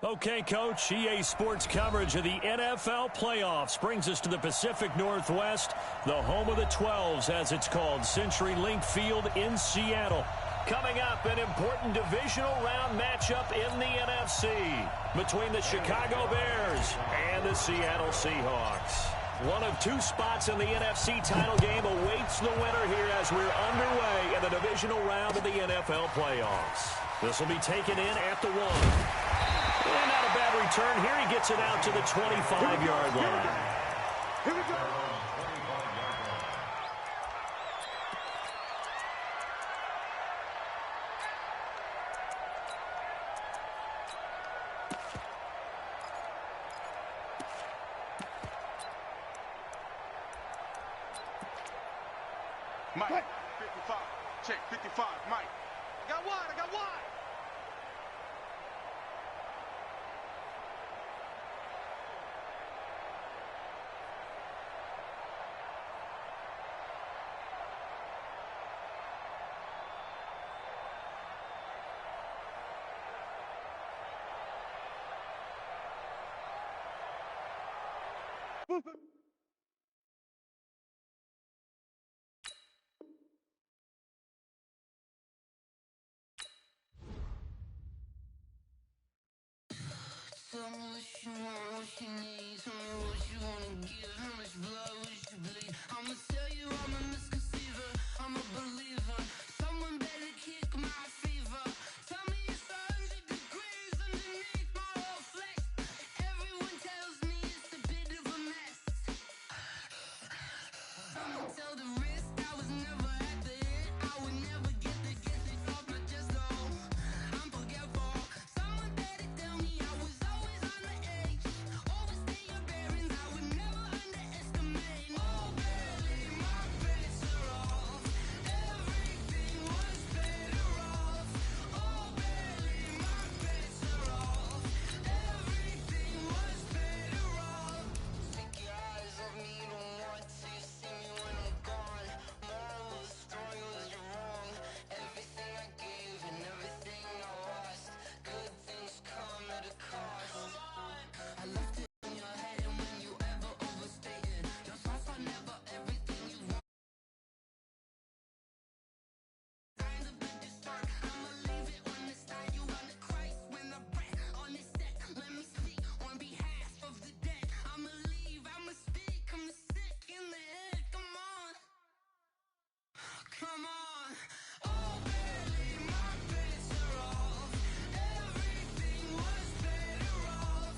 Okay, Coach, EA Sports coverage of the NFL playoffs brings us to the Pacific Northwest, the home of the 12s, as it's called, CenturyLink Field in Seattle. Coming up, an important divisional round matchup in the NFC between the Chicago Bears and the Seattle Seahawks. One of two spots in the NFC title game awaits the winner here as we're underway in the divisional round of the NFL playoffs. This will be taken in at the 1. And not a bad return here. He gets it out to the 25-yard line. Here we go. Mike, 55. Check, 55. Mike. I got one. Tell me what you want, what you need. Tell me what you wanna give. How much blood would you bleed? I'ma tell you I'm a misconceiver. I'm a believer. Someone better kick my fever. Tell me it's 100 degrees underneath my whole flesh. Everyone tells me it's a bit of a mess. I'ma tell the risk I was never at the hit. I would never get this off my chest though. I'm forgetful. Someone better tell me I was always on the edge. Overstay your bearings, I would never underestimate. Oh barely, my bets are off. Everything was better off. Oh barely, my bets are off. Everything was better off. Take your eyes off me, don't want to see me when I'm gone. Moral of the story was you're wrong. Everything I gave and everything I lost. Good things come at a cost. I left it in your head, and when you ever overstated, your thoughts are never everything you want. Time's a bit dark, I'ma leave it on the side. You on the Christ when I breath on this set. Let me speak on behalf of the dead. I'ma leave, I'ma speak, I'm sick in the head. Come on. Oh, barely, my bets are off. Everything was better off.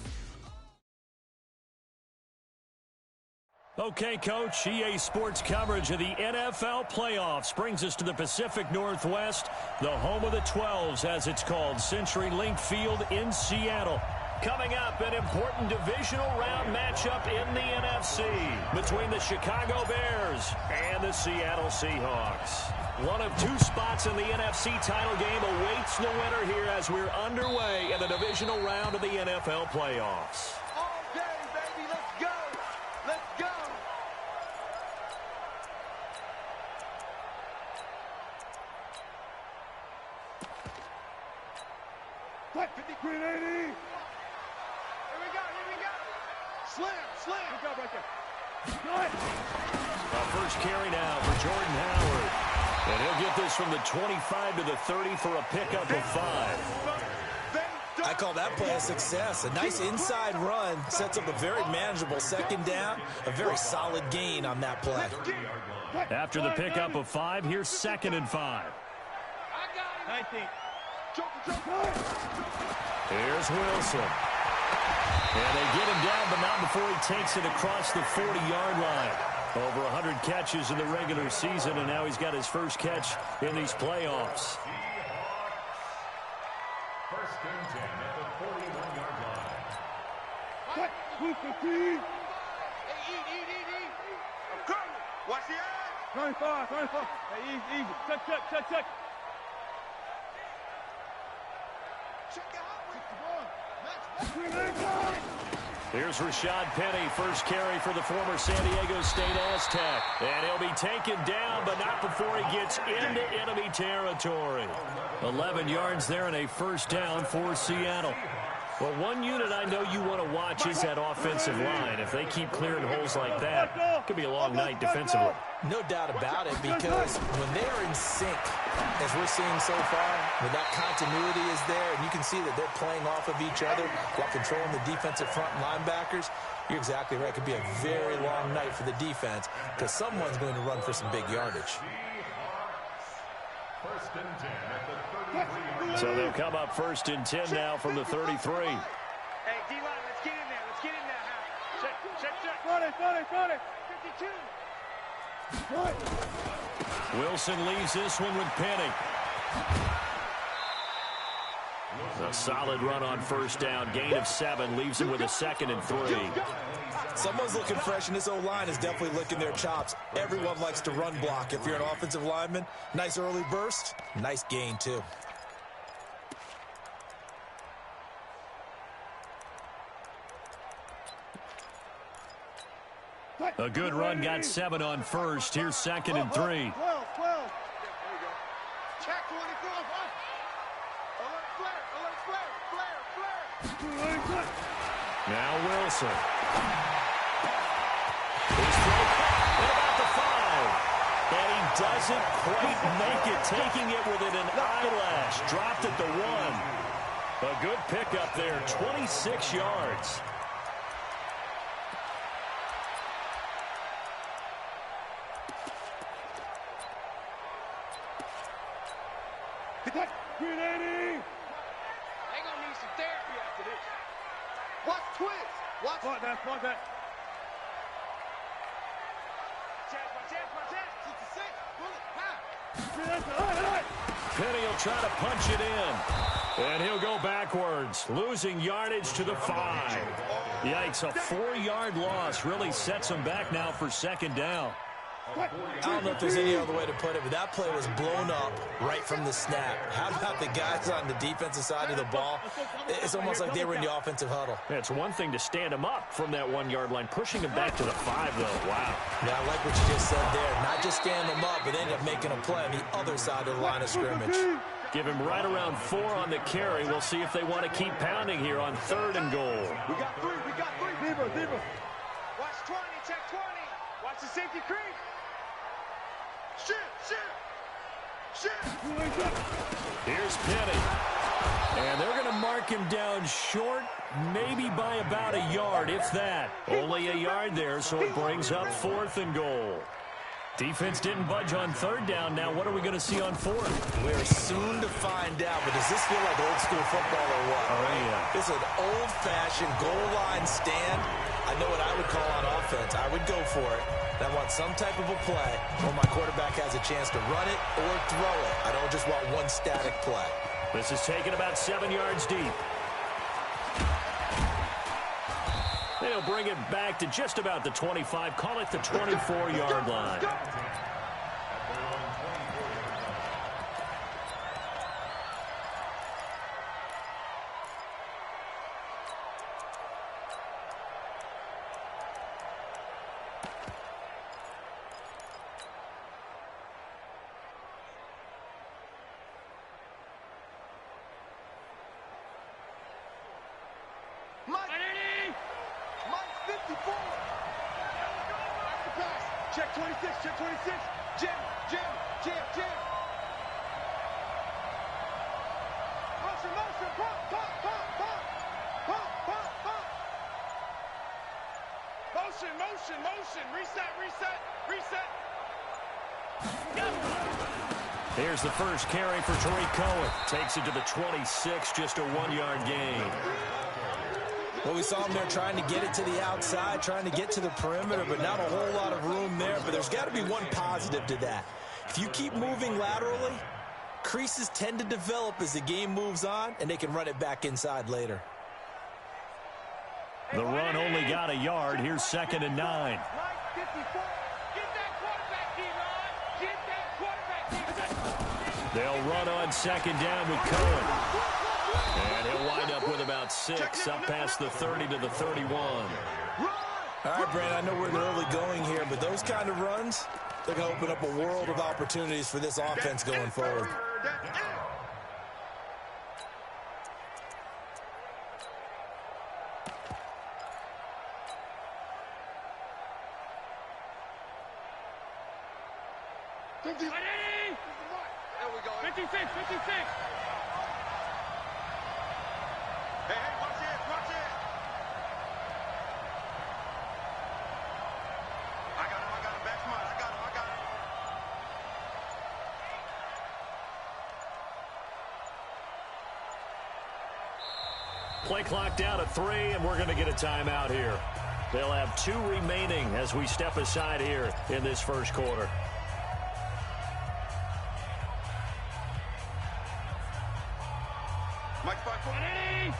Okay, Coach, EA Sports coverage of the NFL playoffs brings us to the Pacific Northwest, the home of the 12s, as it's called, CenturyLink Field in Seattle. Coming up, an important divisional round matchup in the NFC between the Chicago Bears and the Seattle Seahawks. One of two spots in the NFC title game awaits the winner here as we're underway in the divisional round of the NFL playoffs. All day, baby. Let's go. Let's go. What? 53 and 80. Here we go. Slam. Good job right there. First carry now for Jordan Howard. And he'll get this from the 25 to the 30 for a pickup of 5. I call that play a success. A nice inside run sets up a very manageable second down. A very solid gain on that play. After the pickup of 5, here's 2nd and 5. 19. Here's Wilson. And they get him down, but not before he takes it across the 40-yard line. Over 100 catches in the regular season, and now he's got his first catch in these playoffs. First and 10 at the 41-yard line. What? 215. Hey, eat. I'm coming. Watch the eyes. 25. Hey, easy. Check. Check it out. Here's Rashad Penny, first carry for the former San Diego State Aztec. And he'll be taken down, but not before he gets into enemy territory. 11 yards there and a first down for Seattle. Well, one unit I know you want to watch is that offensive line. If they keep clearing holes like that, it could be a long night defensively. No doubt about it, because when they're in sync, as we're seeing so far, when that continuity is there, and you can see that they're playing off of each other while controlling the defensive front linebackers, you're exactly right. It could be a very long night for the defense because someone's going to run for some big yardage. First and 10 at the 33. So they'll come up first and 10 now from the 33. Hey, D-line, let's get in there. Let's get in there. Check. Front it. 52. Wilson leaves this one with Penny. A solid run on first down. Gain of 7 leaves him with a 2nd and 3. Someone's looking fresh, and this O-line is definitely licking their chops. Everyone likes to run block. If you're an offensive lineman, nice early burst, nice gain, too. A good run got 7 on first. Here's 2nd and 3. 12. Check 24. Alert flare. Now Wilson. He's thrown at about the 5. And he doesn't quite make it, taking it within an eyelash. Dropped at the 1. A good pickup there, 26 yards. Grenade! They gonna need some therapy after this. Watch twist. Watch. Watch that. Chest. Penny will try to punch it in. And he'll go backwards, losing yardage to the 5. Yikes, a 4-yard loss really sets him back now for 2nd down. I don't know if there's any other way to put it, but that play was blown up right from the snap. How about the guys on the defensive side of the ball? It's almost like they were in the offensive huddle. It's one thing to stand him up from that 1-yard line, pushing him back to the 5, though. Wow. Yeah, I like what you just said there. Not just stand them up, but end up making a play on the other side of the line of scrimmage. Give him right around 4 on the carry. We'll see if they want to keep pounding here on 3rd and goal. We got 3. Zebra. Watch 20. Check 20. Watch the safety creep. Shit. Here's Penny. And they're going to mark him down short, maybe by about a yard, if that. Only a yard there, so it brings up 4th and goal. Defense didn't budge on 3rd down. Now what are we going to see on 4th? We're soon to find out, but does this feel like old school football or what? Oh, yeah. It's an old-fashioned goal line stand. I know what I would call on offense. I would go for it. And I want some type of a play where my quarterback has a chance to run it or throw it. I don't just want one static play. This is taken about 7 yards deep. They'll bring it back to just about the 25. Call it the 24-yard line. Mike 54. Check 26. Jim. Motion. Pump. Motion. Reset. Here's the first carry for Tariq Cohen. Takes it to the 26, just a 1-yard gain. Well, we saw him there trying to get it to the outside, trying to get to the perimeter, but not a whole lot of room there. But there's got to be one positive to that. If you keep moving laterally, creases tend to develop as the game moves on, and they can run it back inside later. The run only got a yard. Here's 2nd and 9. Mike 54. Get that quarterback, D-Rod. They'll run on 2nd down with Cohen. And he'll wind up with about 6, up past the 30 to the 31. All right, Brandon, I know we're in the early going here, but those kind of runs, they're going to open up a world of opportunities for this offense going forward. There we go. 56, 56. Hey, watch it, watch it. I got him, back smart. I got him. Play clock down to 3, and we're going to get a timeout here. They'll have 2 remaining as we step aside here in this first quarter. Mike 5-4.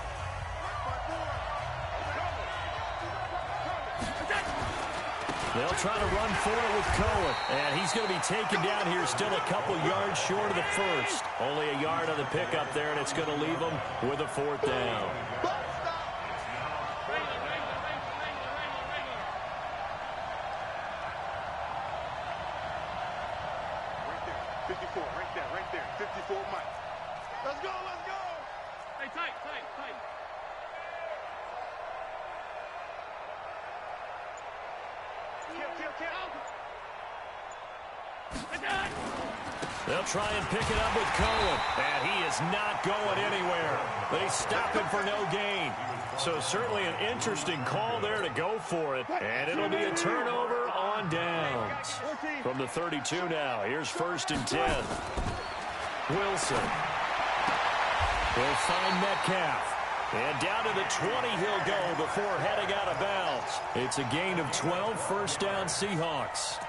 They'll try to run for it with Cohen, and he's going to be taken down here still a couple yards short of the first. Only a yard on the pickup there, and it's going to leave them with a 4th down. Right there. 54, Mike. Let's go. Hey, tight. They'll try and pick it up with Cohen, and he is not going anywhere. They stop him for no gain. So certainly an interesting call there to go for it, and it'll be a turnover on downs. From the 32 now, here's 1st and 10. Wilson will find Metcalf. And down to the 20 he'll go before heading out of bounds. It's a gain of 12, 1st down Seahawks.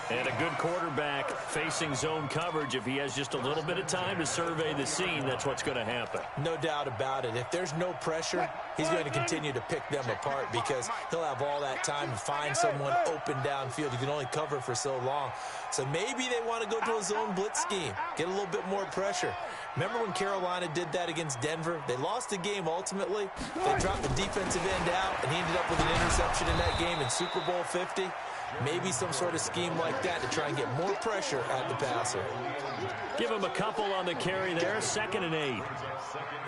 And a good quarterback facing zone coverage. If he has just a little bit of time to survey the scene, that's what's going to happen. No doubt about it. If there's no pressure, he's going to continue to pick them apart because he'll have all that time to find someone open downfield. You can only cover for so long. So maybe they want to go to a zone blitz scheme, get a little bit more pressure. Remember when Carolina did that against Denver? They lost the game ultimately. They dropped the defensive end out, and he ended up with an interception in that game in Super Bowl 50. Maybe some sort of scheme like that to try and get more pressure at the passer. Give him a couple on the carry there, 2nd and 8.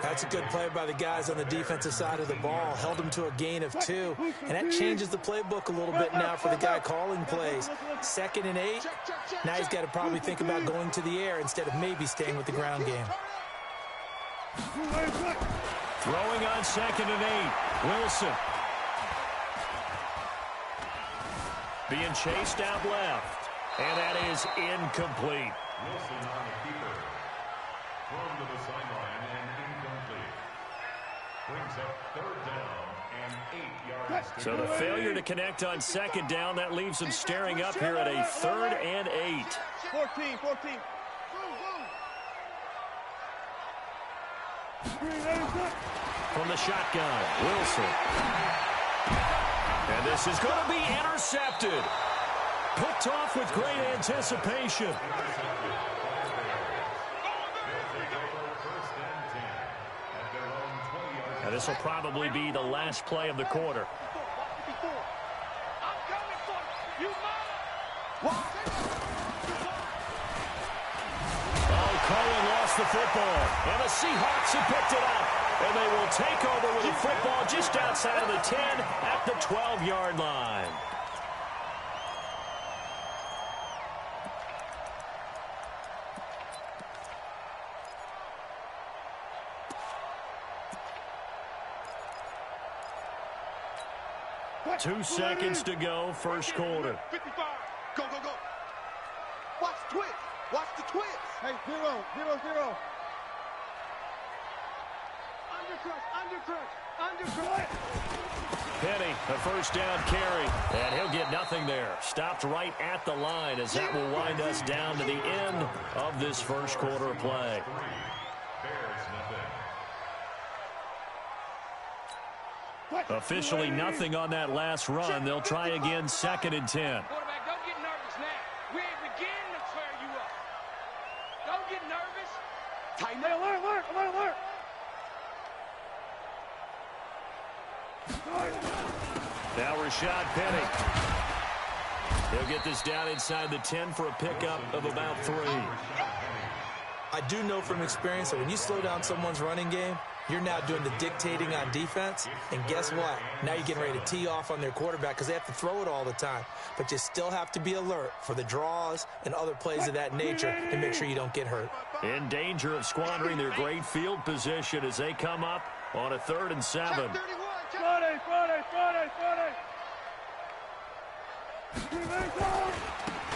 That's a good play by the guys on the defensive side of the ball. Held them to a gain of 2, and that changes the playbook a little bit now for the guy calling plays. 2nd and 8. Now he's got to probably think about going to the air instead of maybe staying with the ground game. Throwing on 2nd and 8. Wilson. Being chased out left. And that is incomplete. Wilson on the keeper. Thrown to the sideline and incomplete. Brings up 3rd down and 8 yards. So the failure to connect on 2nd down, that leaves them staring up here at a 3rd and 8. 14. From the shotgun, Wilson. And this is going to be intercepted. Picked off with great anticipation. And this will probably be the last play of the quarter. Oh, Cohen lost the football. And the Seahawks have picked it up. And they will take over with a football just outside of the 10 at the 12-yard line. Two seconds to go, first quarter. 55. Go. Watch the twist. Watch the twist. Hey, 0. Undercrush. Penny, a first down carry, and he'll get nothing there. Stopped right at the line as that will wind us down to the end of this first quarter of play. Officially nothing on that last run. They'll try again, 2nd and 10. Quarterback, don't get nervous now. We ain't beginning to clear you up. Don't get nervous. Tighten up. Alert. Now Rashad Penny. He'll get this down inside the 10 for a pickup of about 3. I do know from experience that when you slow down someone's running game, You're now doing the dictating on defense, and guess what? Now you're getting ready to tee off on their quarterback because they have to throw it all the time. But you still have to be alert for the draws and other plays of that nature to make sure you don't get hurt. In danger of squandering their great field position as they come up on a 3rd and 7.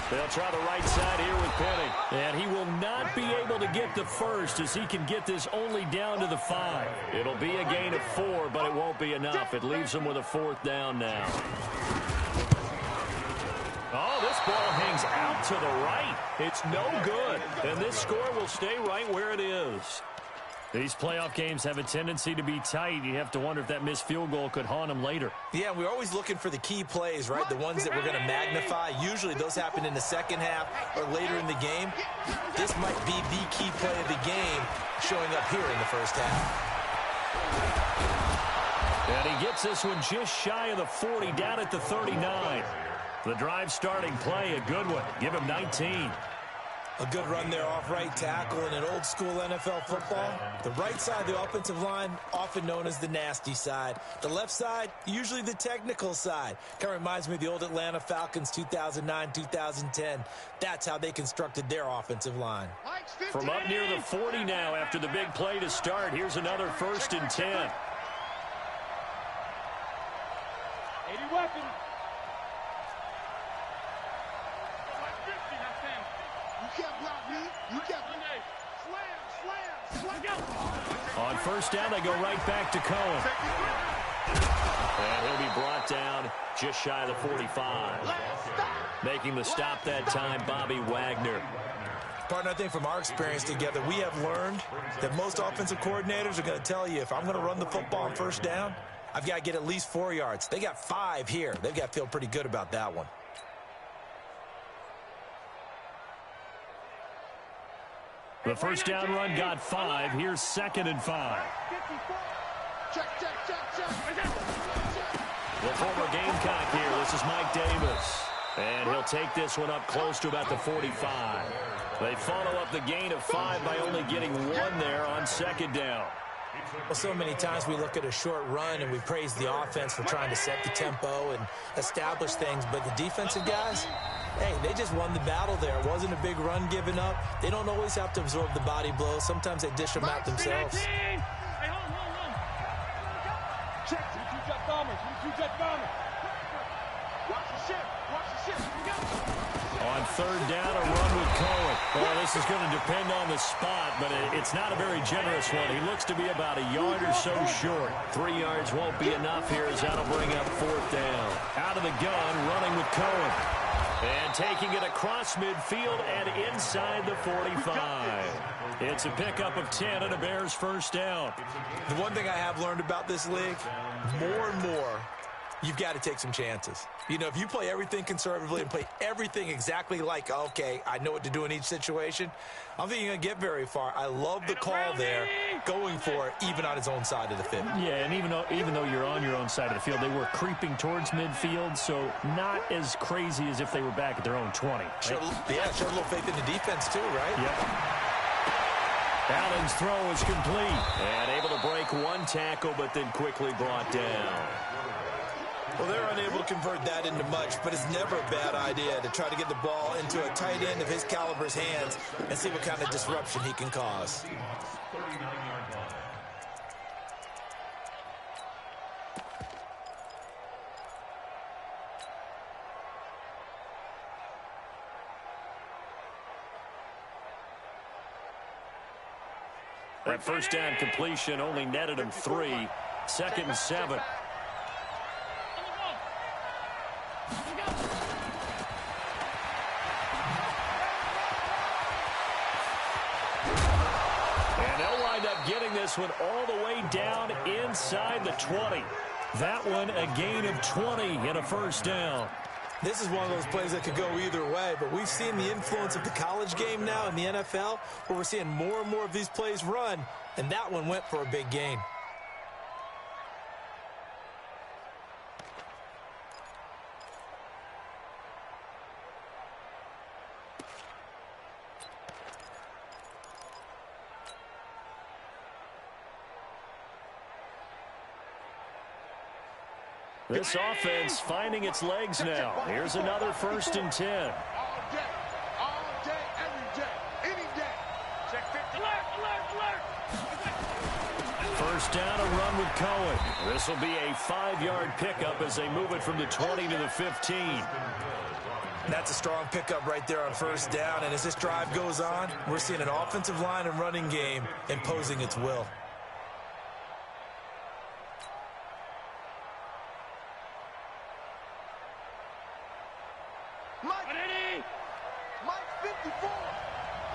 They'll try the right side here with Penny. And he will not be able to get the first as he can get this only down to the 5. It'll be a gain of 4, but it won't be enough. It leaves him with a 4th down now. Oh, this ball hangs out to the right. It's no good. And this score will stay right where it is. These playoff games have a tendency to be tight. You have to wonder if that missed field goal could haunt them later. Yeah, we're always looking for the key plays, right? The ones that we're going to magnify. Usually those happen in the second half or later in the game. This might be the key play of the game showing up here in the first half. And he gets this one just shy of the 40, down at the 39. The drive starting play, a good one. Give him 19. A good run there off right tackle in an old school NFL football. The right side of the offensive line, often known as the nasty side. The left side, usually the technical side. Kind of reminds me of the old Atlanta Falcons 2009-2010. That's how they constructed their offensive line. From up near the 40 now after the big play to start. Here's another 1st and 10. 80 weapons. On 1st down, they go right back to Cohen. And he'll be brought down just shy of the 45. Making the stop that time, Bobby Wagner. Partner, I think from our experience together, we have learned that most offensive coordinators are going to tell you, if I'm going to run the football on 1st down, I've got to get at least 4 yards. They got 5 here. They've got to feel pretty good about that one. The 1st down run got 5. Here's 2nd and 5. The former Gamecock here. This is Mike Davis. And he'll take this one up close to about the 45. They follow up the gain of 5 by only getting 1 there on 2nd down. Well, so many times we look at a short run and we praise the offense for trying to set the tempo and establish things, but the defensive guys, hey, they just won the battle there. It wasn't a big run given up. They don't always have to absorb the body blows. Sometimes they dish them out themselves. Hey, hold. Check. Two-jet bombers. Watch the ship. On 3rd down, a run with Cohen. Well, this is going to depend on the spot, but it's not a very generous one. He looks to be about a yard or so short. 3 yards won't be enough here as that'll bring up 4th down. Out of the gun, running with Cohen. And taking it across midfield and inside the 45. It's a pickup of 10 and a Bears 1st down. The one thing I have learned about this league, more and more, you've got to take some chances. You know, if you play everything conservatively and play everything exactly like, okay, I know what to do in each situation, I don't think you're going to get very far. I love the call there, going for it, even on his own side of the field. Yeah, and even though you're on your own side of the field, they were creeping towards midfield, so not as crazy as if they were back at their own 20. Right? Showed a little faith in the defense too, right? Yep. Allen's throw is complete. And able to break 1 tackle, but then quickly brought down. Well, they're unable to convert that into much, but it's never a bad idea to try to get the ball into a tight end of his caliber's hands and see what kind of disruption he can cause. 39-yard line. That 1st down completion only netted him 3. 2nd and 7. And they'll wind up getting this one all the way down inside the 20. That one a gain of 20 in a 1st down. This is one of those plays that could go either way, but we've seen the influence of the college game now in the NFL, where we're seeing more and more of these plays run, and that one went for a big gain. This offense finding its legs now. Here's another 1st and 10. All day, every day, any day. Check 50. Alert. First down, a run with Cohen. This will be a 5-yard pickup as they move it from the 20 to the 15. That's a strong pickup right there on first down. And as this drive goes on, we're seeing an offensive line and running game imposing its will. Mike 54.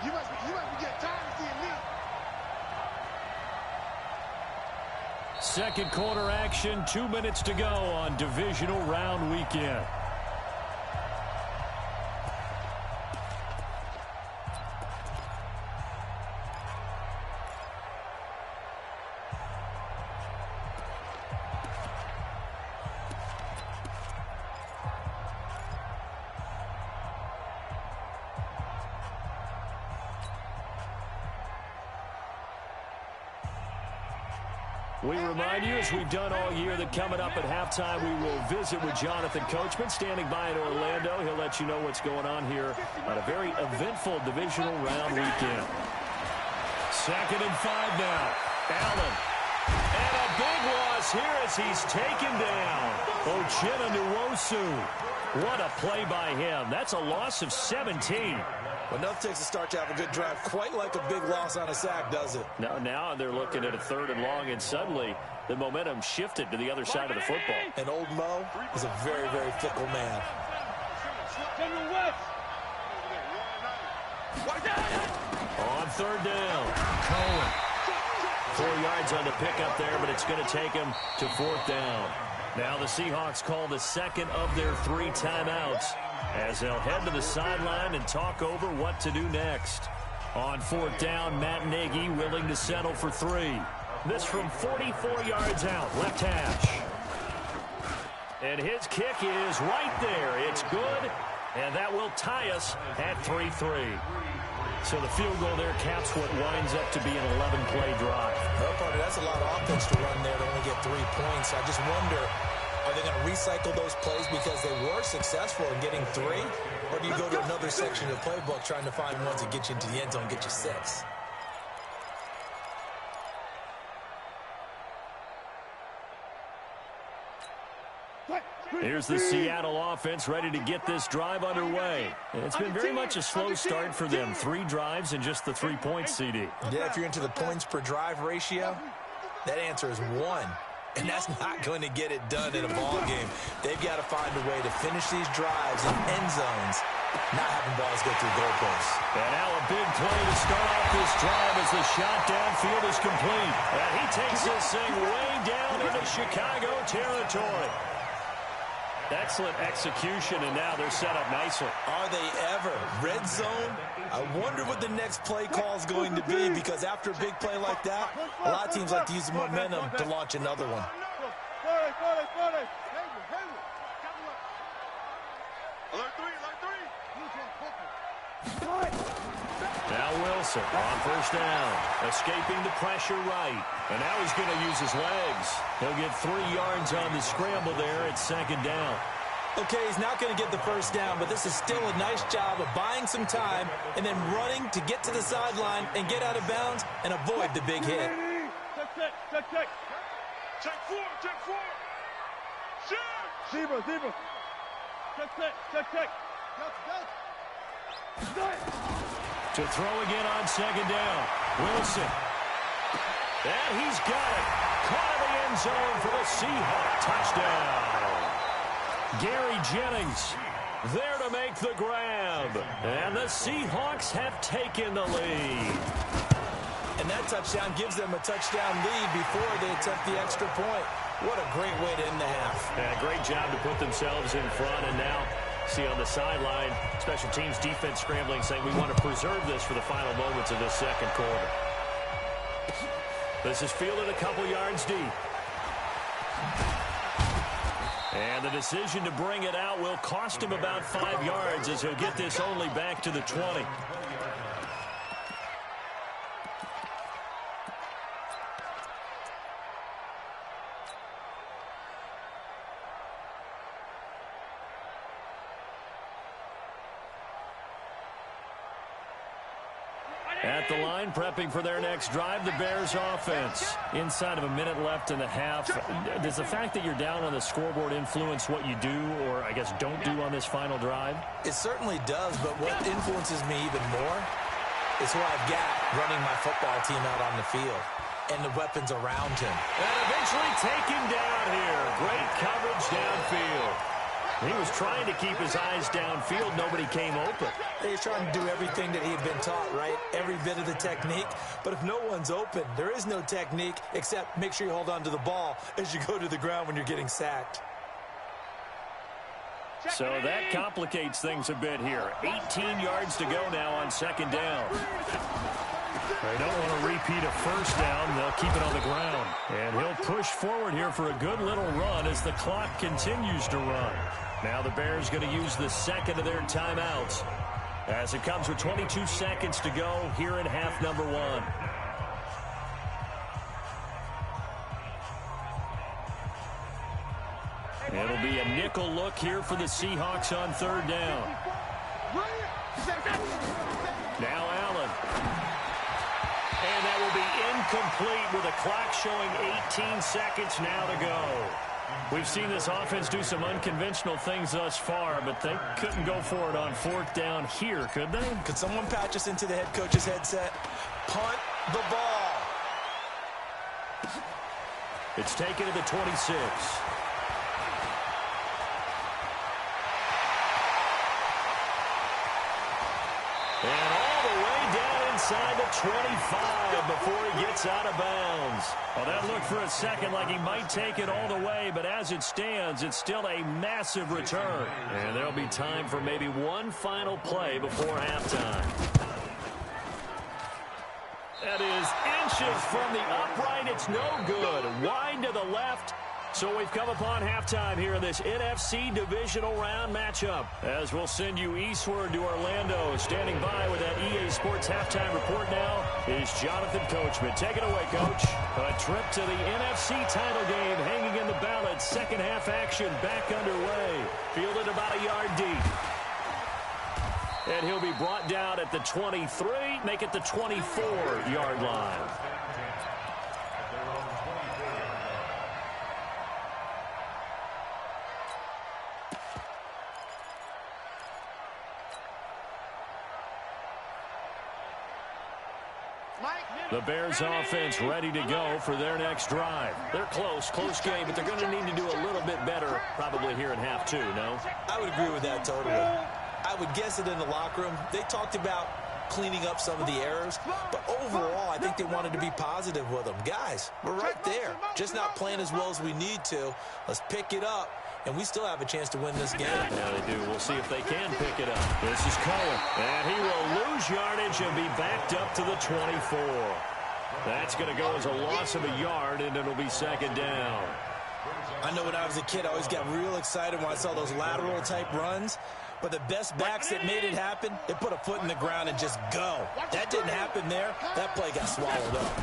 You must be getting tired of seeing me. Second quarter action, 2 minutes to go on divisional round weekend. We remind you, as we've done all year, that coming up at halftime, we will visit with Jonathan Coachman, standing by in Orlando. He'll let you know what's going on here on a very eventful divisional round weekend. 2nd and 5 now. Allen. And a big loss here as he's taken down. Uchenna Nwosu. What a play by him. That's a loss of 17. Well, nothing takes a start to have a good drive quite like a big loss on a sack, does it? Now they're looking at a 3rd and long, and suddenly the momentum shifted to the other side of the football. And old Mo is a very, very fickle man. On 3rd down, Cohen. 4 yards on the pickup there, but it's going to take him to 4th down. Now the Seahawks call the 2nd of their 3 timeouts, as they'll head to the sideline and talk over what to do next. On 4th down, Matt Nagy willing to settle for 3. This from 44 yards out, left hash. And his kick is right there. It's good, and that will tie us at 3-3. So the field goal there caps what winds up to be an 11-play drive. Well, partner, that's a lot of offense to run there to only get 3 points. I just wonder, are they going to recycle those plays because they were successful in getting 3? Or do you go to another section of the playbook trying to find ones that get you into the end zone and get you 6? Here's the Seattle offense ready to get this drive underway. And it's been very much a slow start for them. 3 drives and just the 3 points, CD. Yeah, if you're into the points per drive ratio, that answer is 1. And that's not going to get it done in a ball game. They've got to find a way to finish these drives in end zones, not having balls go through goalposts. And now a big play to start off this drive as the shot downfield is complete. And he takes this thing way down into Chicago territory. Excellent execution, and now they're set up nicely. Are they ever? Red zone? I wonder what the next play call is going to be, because after a big play like that, a lot of teams like to use the momentum to launch another one. Now Wilson on first down, escaping the pressure right. And now he's going to use his legs. He'll get 3 yards on the scramble there at 2nd down. Okay, he's not going to get the first down, but this is still a nice job of buying some time and then running to get to the sideline and get out of bounds and avoid the big hit. Check 4. Shoot. Zebra. Check. To throw again on 2nd down. Wilson. And he's got it. Caught in the end zone for the Seahawk touchdown. Gary Jennings there to make the grab. And the Seahawks have taken the lead. And that touchdown gives them a touchdown lead before they attempt the extra point. What a great way to end the half. Yeah, great job to put themselves in front. And now, see on the sideline, special teams defense scrambling, saying we want to preserve this for the final moments of this 2nd quarter. This is fielded a couple yards deep. And the decision to bring it out will cost him about 5 yards, as he'll get this only back to the 20. At the line, prepping for their next drive, the Bears offense. Inside of a minute left in the half, does the fact that you're down on the scoreboard influence what you do, or I guess don't do on this final drive? It certainly does, but what influences me even more is who I've got running my football team out on the field and the weapons around him. And eventually taken down here. Great coverage downfield. He was trying to keep his eyes downfield. Nobody came open. He's trying to do everything that he had been taught, right? Every bit of the technique. But if no one's open, there is no technique except make sure you hold on to the ball as you go to the ground when you're getting sacked. So that complicates things a bit here. 18 yards to go now on second down. They don't want to repeat a first down. They'll keep it on the ground. And he'll push forward here for a good little run as the clock continues to run. Now the Bears going to use the second of their timeouts as it comes with 22 seconds to go here in half number one. It'll be a nickel look here for the Seahawks on third down. Now Allen. And that will be incomplete with a clock showing 18 seconds now to go. We've seen this offense do some unconventional things thus far, but they couldn't go for it on fourth down here, could they? Could someone patch us into the head coach's headset? Punt the ball. It's taken to the 26. And all the way down inside the 25 before he gets out of bounds. Well, that looked for a second like he might take it all the way, but as it stands, it's still a massive return. And there'll be time for maybe one final play before halftime. That is inches from the upright. It's no good. Wide to the left. So we've come upon halftime here in this NFC divisional round matchup. As we'll send you eastward to Orlando. Standing by with that EA Sports halftime report now is Jonathan Coachman. Take it away, Coach. A trip to the NFC title game hanging in the balance. Second half action back underway. Fielded about a yard deep. And he'll be brought down at the 23, make it the 24-yard line. The Bears offense ready to go for their next drive. They're close game, but they're going to need to do a little bit better probably here in half two, no? I would agree with that totally. I would guess it in the locker room. They talked about cleaning up some of the errors, but overall, I think they wanted to be positive with them. Guys, we're right there. Just not playing as well as we need to. Let's pick it up, and we still have a chance to win this game. Yeah, they do. We'll see if they can pick it up. This is Cohen, and he will lose yardage and be backed up to the 24. That's going to go as a loss of a yard, and it'll be second down. I know when I was a kid, I always got real excited when I saw those lateral-type runs. But the best backs that made it happen, they put a foot in the ground and just go. That didn't happen there. That play got swallowed up.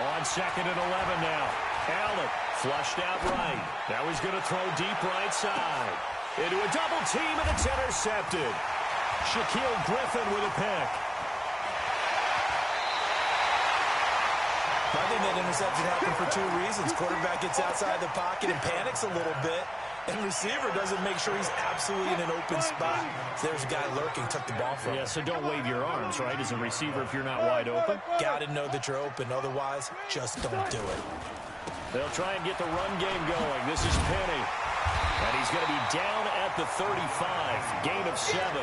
On second and 11 now. Allen flushed out right. Now he's going to throw deep right side. Into a double team, and it's intercepted. Shaquille Griffin with a pick. I think that interception happened for two reasons. Quarterback gets outside the pocket and panics a little bit. And receiver doesn't make sure he's absolutely in an open spot. So there's a guy lurking, took the ball from him. Yeah, so don't wave your arms, right, as a receiver if you're not wide open. Got to know that you're open. Otherwise, just don't do it. They'll try and get the run game going. This is Penny. And he's going to be down at the 35. Gain of 7.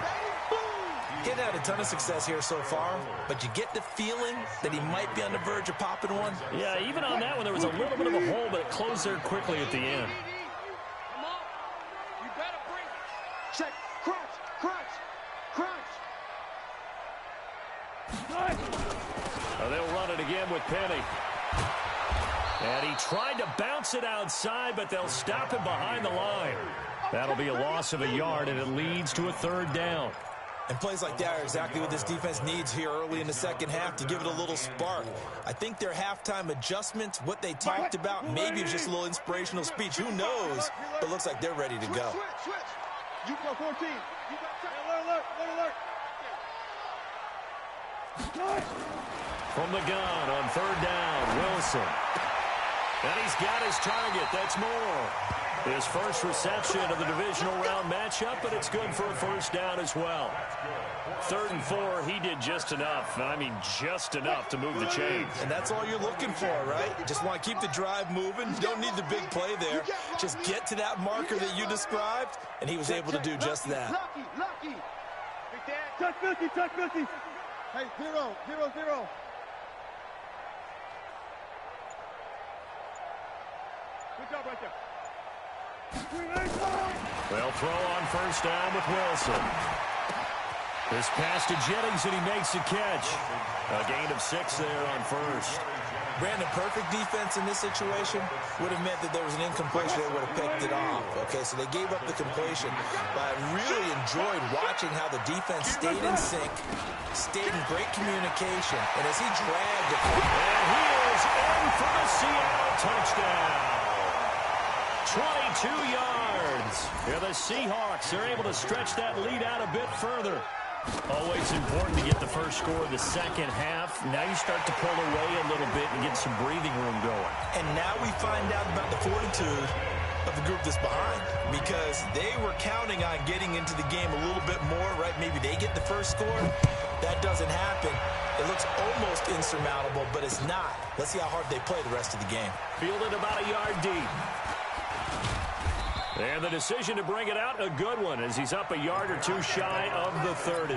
He's had a ton of success here so far, but you get the feeling that he might be on the verge of popping one. Yeah, even on that one, there was a little bit of a hole, but it closed there quickly at the end. Check, crunch, crunch, crunch. They'll run it again with Penny. And he tried to bounce it outside, but they'll stop him behind the line. That'll be a loss of a yard, and it leads to a third down. And plays like that are exactly what this defense needs here early in the second half to give it a little spark. I think their halftime adjustments, what they talked about, maybe it was just a little inspirational speech. Who knows? But it looks like they're ready to go. Switch. You go 14. You got alert. From the gun on third down, Wilson. And he's got his target. That's Moore. His first reception of the divisional round matchup, but it's good for a first down as well. 3rd and 4, he did just enough. I mean, just enough to move the chains. And that's all you're looking for, right? Just want to keep the drive moving. You don't need the big play there. Just get to that marker that you described, and he was able to do just that. Lucky. Touch 50, touch 50. Hey, 0, 0, 0. Good job right there. They'll throw on first down with Wilson. This pass to Jennings, and he makes a catch. A gain of 6 there on first. Brandon, perfect defense in this situation would have meant that there was an incompletion. They would have picked it off. Okay, so they gave up the completion. But I really enjoyed watching how the defense stayed in sync, stayed in great communication, and as he dragged it. And he is in for the Seattle touchdown. 22 yards. Yeah, the Seahawks are able to stretch that lead out a bit further. Always important to get the first score of the second half. Now you start to pull away a little bit and get some breathing room going. And now we find out about the fortitude of the group that's behind, because they were counting on getting into the game a little bit more, right? Maybe they get the first score. That doesn't happen. It looks almost insurmountable, but it's not. Let's see how hard they play the rest of the game. Fielded about a yard deep. And the decision to bring it out, a good one, as he's up a yard or two shy of the 30.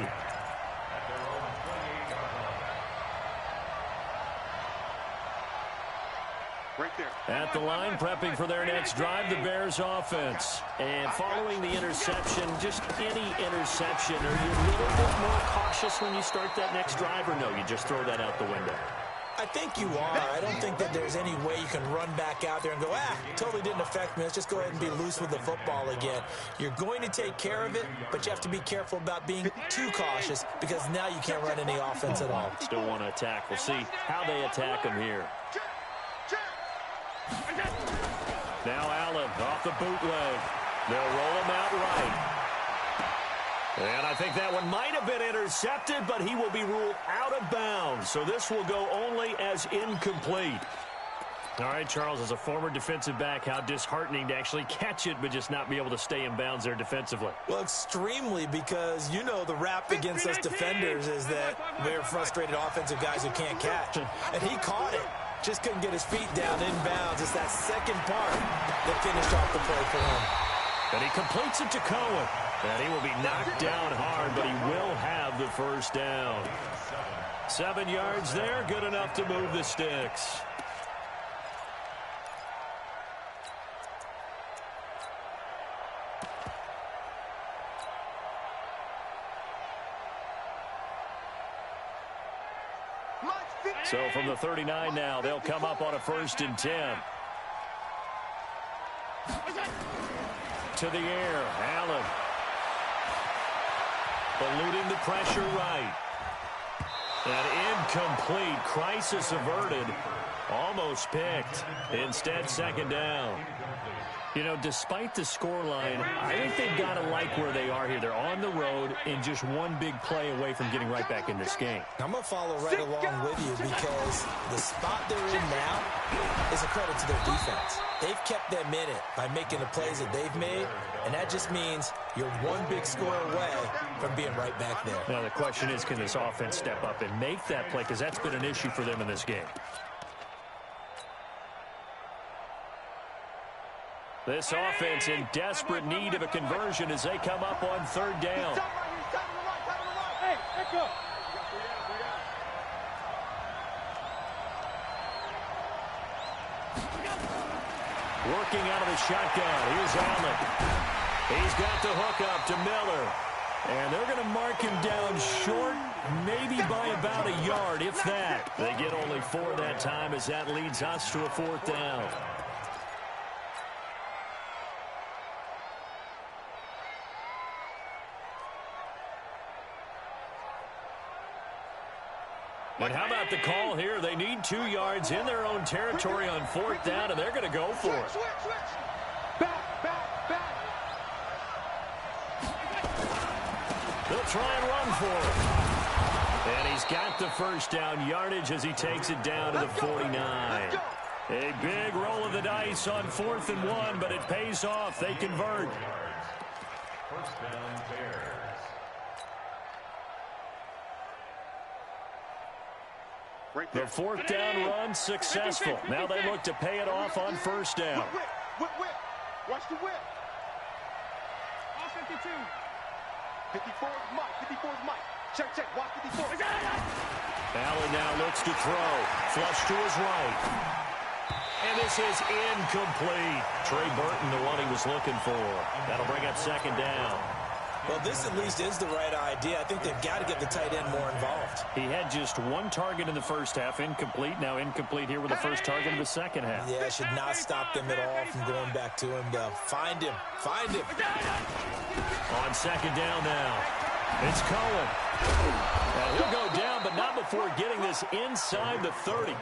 Right there. At the line, prepping for their next drive, the Bears offense. And following the interception, just any interception, are you a little bit more cautious when you start that next drive, or no, you just throw that out the window? I think you are. I don't think that there's any way you can run back out there and go, totally didn't affect me. Let's just go ahead and be loose with the football again. You're going to take care of it, but you have to be careful about being too cautious, because now you can't run any offense at all. Still want to attack. We'll see how they attack him here. Now Allen off the bootleg. They'll roll him out right. And I think that one might have been intercepted, but he will be ruled out of bounds. So this will go only as incomplete. All right, Charles, as a former defensive back, how disheartening to actually catch it but just not be able to stay in bounds there defensively. Well, extremely, because you know the rap against us defenders is that we're frustrated offensive guys who can't catch. And he caught it. Just couldn't get his feet down in bounds. It's that second part that finished off the play for him. And he completes it to Cohen. And he will be knocked down hard, but he will have the first down. 7 yards there, good enough to move the sticks. So from the 39 now, they'll come up on a 1st and 10. To the air, Allen. Eluding the pressure right. And incomplete. Crisis averted. Almost picked. Instead, 2nd down. You know, despite the scoreline, I think they've got to like where they are here. They're on the road and just one big play away from getting right back in this game. I'm going to follow right along with you, because the spot they're in now is a credit to their defense. They've kept them in it by making the plays that they've made, and that just means you're one big score away from being right back there. Now, the question is, can this offense step up and make that play? Because that's been an issue for them in this game. This offense in desperate need of a conversion as they come up on 3rd down. Hey, echo. Working out of the shotgun. Here's Allen. He's got the hook up to Miller. And they're going to mark him down short, maybe by about a yard, if that. They get only 4 that time, as that leads us to a 4th down. And how about the call here? They need 2 yards in their own territory on 4th down, and they're going to go for it. Back. They'll try and run for it. And he's got the first down yardage as he takes it down to the 49. A big roll of the dice on 4th and 1, but it pays off. They convert. First down, Bears. The 4th down run successful. Now they look to pay it off on 1st down. Whip. Watch the whip. All 52. 54 is Mike. Check. Watch 54. Allen now looks to throw. Flush to his right. And this is incomplete. Trey Burton, the one he was looking for. That'll bring up 2nd down. Well, this at least is the right idea. I think they've got to get the tight end more involved. He had just 1 target in the first half, incomplete. Now incomplete here with the first target in the second half. Yeah, it should not stop them at all from going back to him. Find him. On 2nd down now, it's Cohen. Now he'll go down, but not before getting this inside the 30.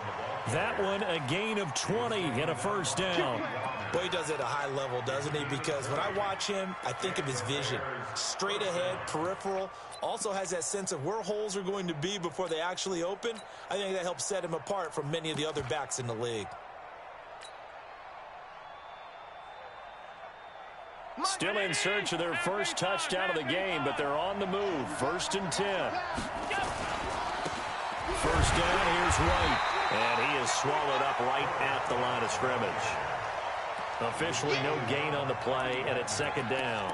That one a gain of 20 and a first down. Well, he does it at a high level, doesn't he? Because when I watch him, I think of his vision. Straight ahead, peripheral. Also has that sense of where holes are going to be before they actually open. I think that helps set him apart from many of the other backs in the league. Still in search of their first touchdown of the game, but they're on the move. 1st and 10. First down, here's White. And he is swallowed up right at the line of scrimmage. Officially no gain on the play, and it's 2nd down.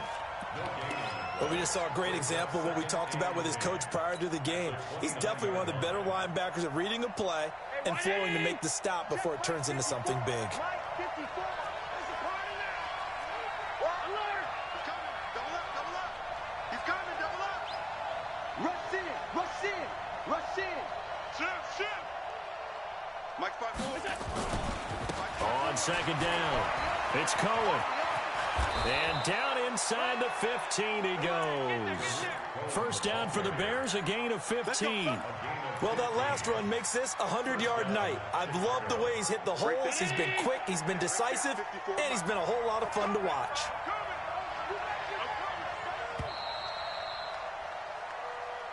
Well, we just saw a great example of what we talked about with his coach prior to the game. He's definitely one of the better linebackers at reading a play and flowing to make the stop before it turns into something big. Mike 54. There's a party now. Alert. He's coming. Double up. He's coming. Double up. Rush in. Shift. Mike 54. On 2nd down, it's Cohen. And down inside the 15 he goes. First down for the Bears, a gain of 15. Well, that last run makes this a 100-yard night. I've loved the way he's hit the holes. He's been quick, he's been decisive, and he's been a whole lot of fun to watch.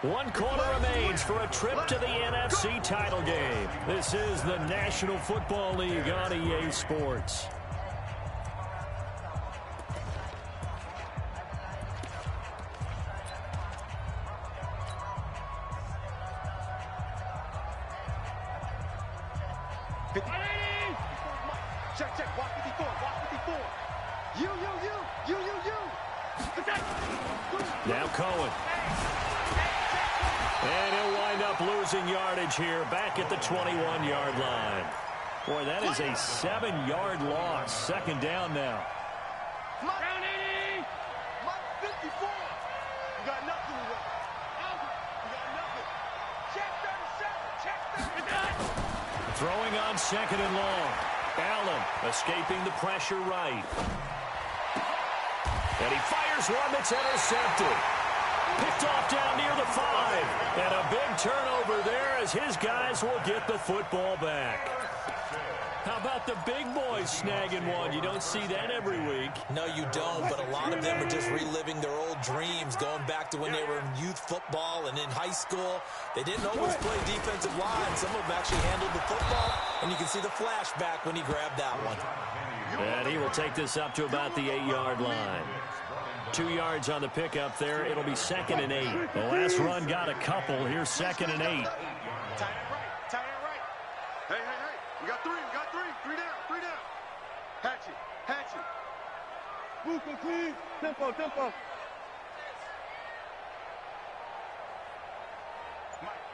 One quarter remains for a trip to the NFC title game. This is the National Football League on EA Sports. Check. Watch 54. You. Now Cohen. And he'll wind up losing yardage here back at the 21-yard line. Boy, that is a 7-yard loss. 2nd down now. Round 80. Mike 54. You got nothing to work. You got nothing. Check 37. Throwing on 2nd and long. Allen escaping the pressure right. And he fires one that's intercepted. Picked off down near the 5. And a big turnover there as his guys will get the football back. How about the big boys snagging one? You don't see that every week. No, you don't, but a lot of them are just reliving their old dreams, going back to when they were in youth football and in high school. They didn't always play defensive line. Some of them actually handled the football, and you can see the flashback when he grabbed that one. And he will take this up to about the 8-yard line. 2 yards on the pickup there. It'll be 2nd and 8. The last run got a couple. Here's 2nd and 8. Tie it right. Hey. We got 3. 3 down. Hatchet. Move clean. Tempo.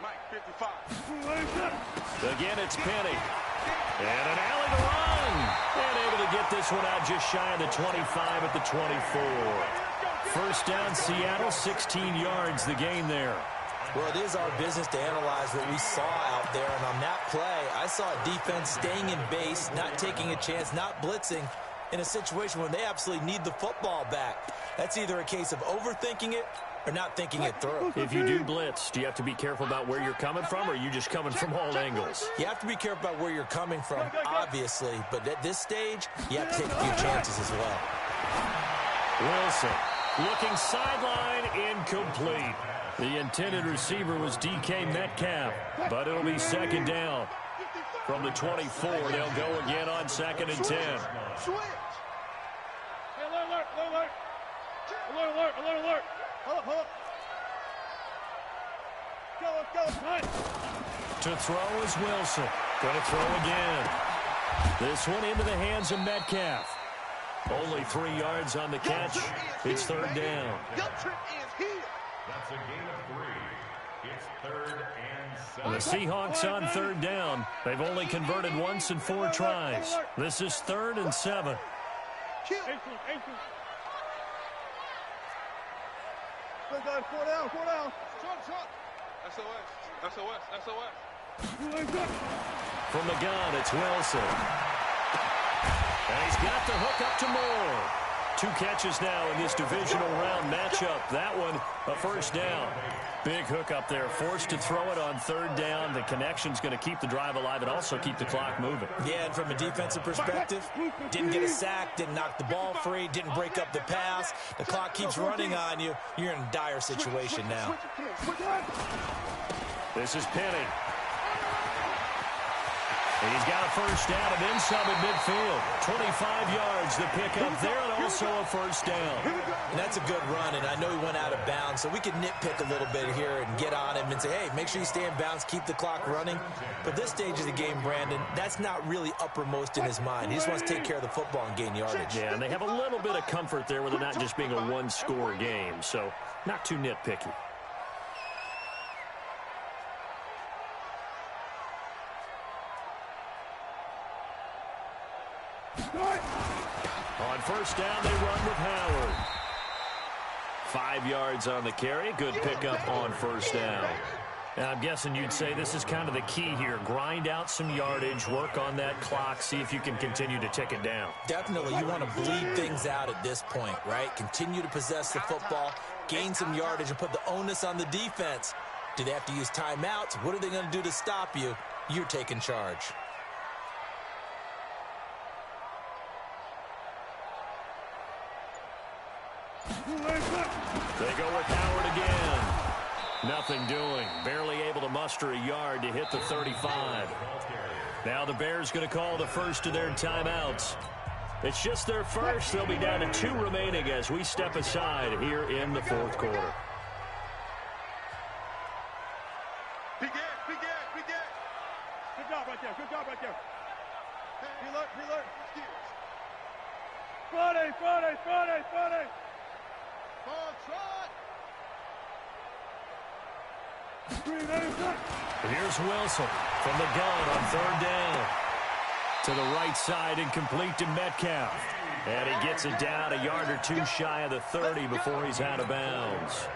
Mike 55. Again, it's Penny. And an alley to run. And able to get this one out just shy of the 25 at the 24. First down, Seattle, 16 yards, the gain there. Well, it is our business to analyze what we saw out there, and on that play, I saw a defense staying in base, not taking a chance, not blitzing, in a situation where they absolutely need the football back. That's either a case of overthinking it or not thinking it through. If you do blitz, do you have to be careful about where you're coming from, or are you just coming from all angles? You have to be careful about where you're coming from, obviously, but at this stage, you have to take a few chances as well. Wilson looking sideline, incomplete. The intended receiver was DK Metcalf, but it'll be second down. From the 24, they'll go again on 2nd and 10. Switch. Hey, alert. Alert. Hold up. Let's go. To throw is Wilson. Going to throw again. This one into the hands of Metcalf. Only 3 yards on the catch. It's third down. Your trip is here. That's a gain of 3. It's 3rd and 7. The Seahawks on third down. They've only converted once in 4 tries. This is 3rd and 7. Kill. Good guys, 4 down. Short. SOS. From the gun, it's Wilson. And he's got the hook up to Moore. 2 catches now in this divisional round matchup. That one, a first down. Big hook up there, forced to throw it on third down. The connection's going to keep the drive alive and also keep the clock moving. Yeah, and from a defensive perspective, didn't get a sack, didn't knock the ball free, didn't break up the pass. The clock keeps running on you. You're in a dire situation now. This is Penny. He's got a first down and then some at midfield. 25 yards to pick up there and also a first down. And that's a good run, and I know he went out of bounds, so we can nitpick a little bit here and get on him and say, hey, make sure you stay in bounds, keep the clock running. But this stage of the game, Brandon, that's not really uppermost in his mind. He just wants to take care of the football and gain yardage. Yeah, and they have a little bit of comfort there with it not just being a one-score game, so not too nitpicky. On first down, they run with Howard. 5 yards on the carry. Good pickup on first down. And I'm guessing you'd say this is kind of the key here. Grind out some yardage, work on that clock, see if you can continue to tick it down. Definitely, you want to bleed things out at this point, right? Continue to possess the football, gain some yardage, and put the onus on the defense. Do they have to use timeouts? What are they going to do to stop you? You're taking charge. They go with Howard again. Nothing doing. Barely able to muster a yard to hit the 35. Now the Bears going to call the first of their timeouts. It's just their first. They'll be down to 2 remaining as we step aside here in the fourth quarter. Big air. Good job right there. Pre-alert. Friday. Here's Wilson from the gun on third down. To the right side, incomplete to Metcalf. And he gets it down a yard or 2 shy of the 30 before he's out of bounds.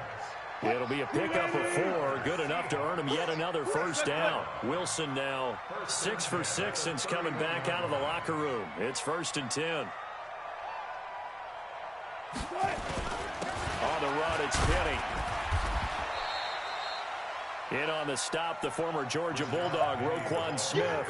It'll be a pickup of 4, good enough to earn him yet another first down. Wilson now 6 for 6 since coming back out of the locker room. It's 1st and 10. On the run, it's Penny. In on the stop, the former Georgia Bulldog, Roquan Smith.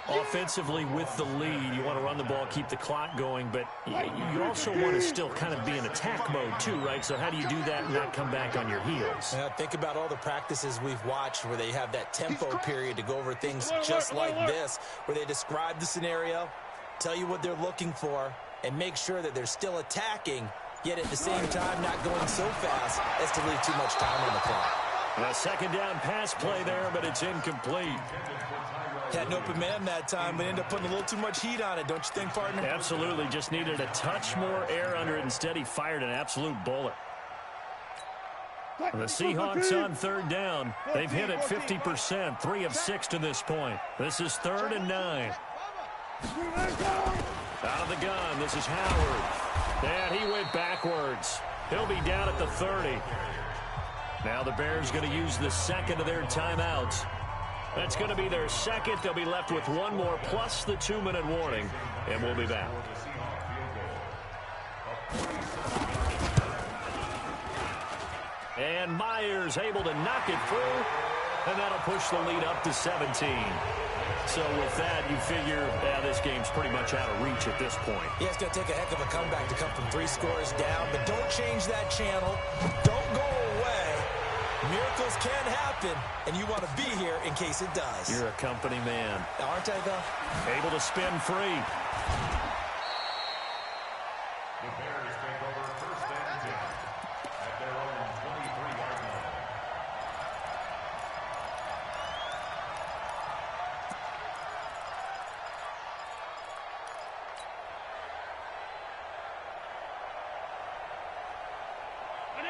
Offensively with the lead, you want to run the ball, keep the clock going, but you also want to still kind of be in attack mode too, right? So how do you do that and not come back on your heels? Think about all the practices we've watched where they have that tempo period to go over things just like this, where they describe the scenario, tell you what they're looking for, and make sure that they're still attacking, yet at the same time not going so fast as to leave too much time on the clock. A second down pass play there, but it's incomplete. Had an open man that time, but ended up putting a little too much heat on it, don't you think, partner? Absolutely, just needed a touch more air under it. Instead, he fired an absolute bullet. The Seahawks on third down. They've hit it 50%, 3 of 6 to this point. This is 3rd and 9. Out of the gun, this is Howard. And he went backwards. He'll be down at the 30. Now the Bears going to use the second of their timeouts. That's going to be their second. They'll be left with 1 more plus the 2-minute warning, and we'll be back. And Myers able to knock it through, and that'll push the lead up to 17. So with that, you figure, this game's pretty much out of reach at this point. Yeah, it's going to take a heck of a comeback to come from 3 scores down, but don't change that channel. Don't go away. Miracles can happen, and you want to be here in case it does. You're a company man. Aren't I, though? Able to spin free. The Bears take over first and 10 at their own 23-yard line.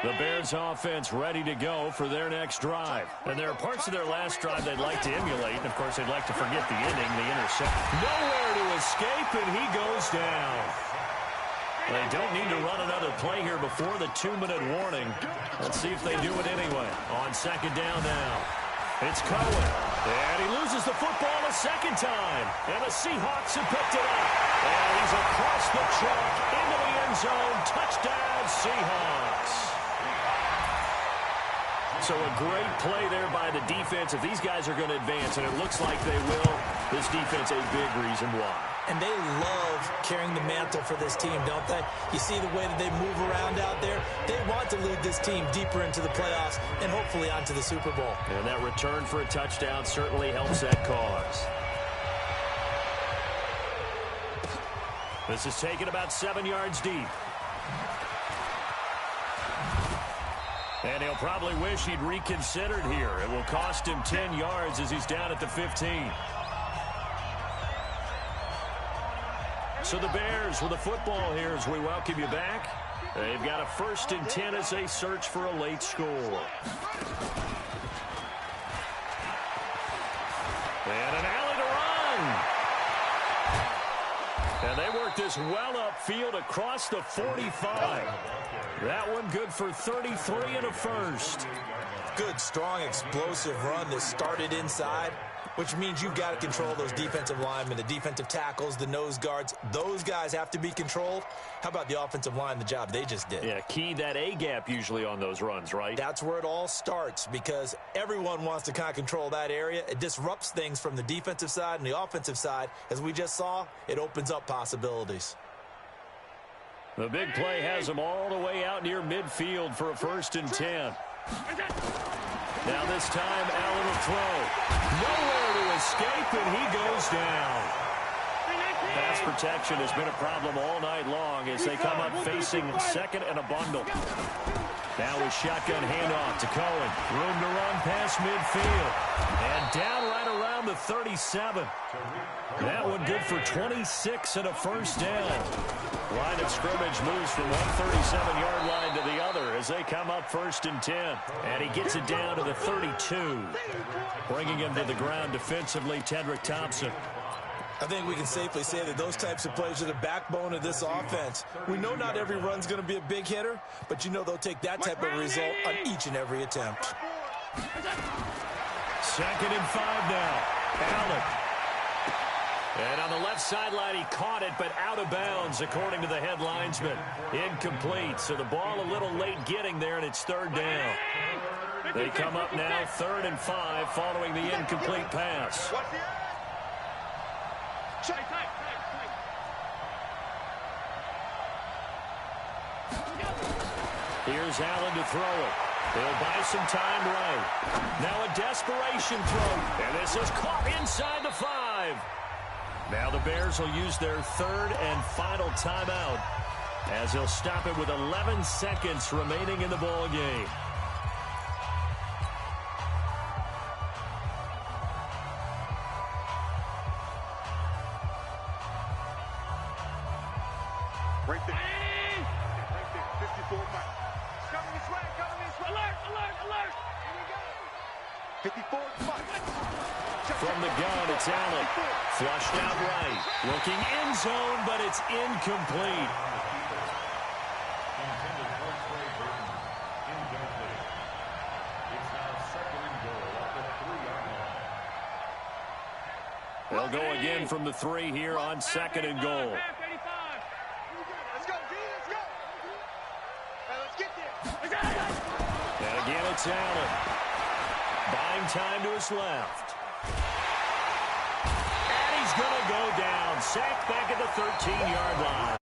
The Bears offense ready to go for their next drive. And there are parts of their last drive they'd like to emulate. And, of course, they'd like to forget the ending, the interception. Nowhere to escape, and he goes down. They don't need to run another play here before the 2-minute warning. Let's see if they do it anyway. On second down now. It's Cohen. And he loses the football a second time. And the Seahawks have picked it up. And he's across the track into the end zone. Touchdown, Seahawks. So a great play there by the defense. If these guys are going to advance, and it looks like they will, this defense a big reason why. And they love carrying the mantle for this team, don't they? You see the way that they move around out there? They want to lead this team deeper into the playoffs and hopefully onto the Super Bowl. And that return for a touchdown certainly helps that cause. This is taken about 7 yards deep. And he'll probably wish he'd reconsidered here. It will cost him 10 yards as he's down at the 15. So the Bears with the football here as we welcome you back. They've got a 1st and 10 as they search for a late score. And an alley to run. And they work this well upfield across the 45. That one good for 33 and a first. Good, strong, explosive run that started inside, which means you've got to control those defensive linemen, the defensive tackles, the nose guards. Those guys have to be controlled. How about the offensive line, the job they just did? Yeah, key that A-gap usually on those runs, right? That's where it all starts because everyone wants to kind of control that area. It disrupts things from the defensive side and the offensive side. As we just saw, it opens up possibilities. The big play has them all the way out near midfield for a 1st and 10. Now this time, Allen will throw. Nowhere to escape, and he goes down. Pass protection has been a problem all night long as they come up facing second and a bundle. Now a shotgun handoff to Cohen. Room to run past midfield. And down right around the 37. That one good for 26 and a 1st down. Line of scrimmage moves from one 37-yard line to the other as they come up 1st and 10. And he gets it down to the 32. Bringing him to the ground defensively, Tedrick Thompson. I think we can safely say that those types of plays are the backbone of this offense. We know not every run's going to be a big hitter, but you know they'll take that type of result on each and every attempt. 2nd and 5 now. Allen. And on the left sideline, he caught it, but out of bounds, according to the head linesman. Incomplete, so the ball a little late getting there, and it's 3rd down. They come up now 3rd and 5 following the incomplete pass. Here's Allen to throw it. They'll buy some time right. Now a desperation throw. And this is caught inside the 5. Now the Bears will use their 3rd and final timeout as they'll stop it with 11 seconds remaining in the ball game. Right there. 54 Mike. Coming this way, coming this way. Alert, alert, alert. Here we go. 54 Mike. From the gun, it's Allen. Flushed out right. Looking end zone, but it's incomplete. Intended for Trey Burton. Incomplete. It's now 2nd and goal at the 3-yard line. They'll go again from the 3 here on 2nd and goal. Let's go, D, let's go. Hey, let's get there. And again, it's Allen. Buying time to his left. And he's going to go down. Sacked back at the 13-yard line.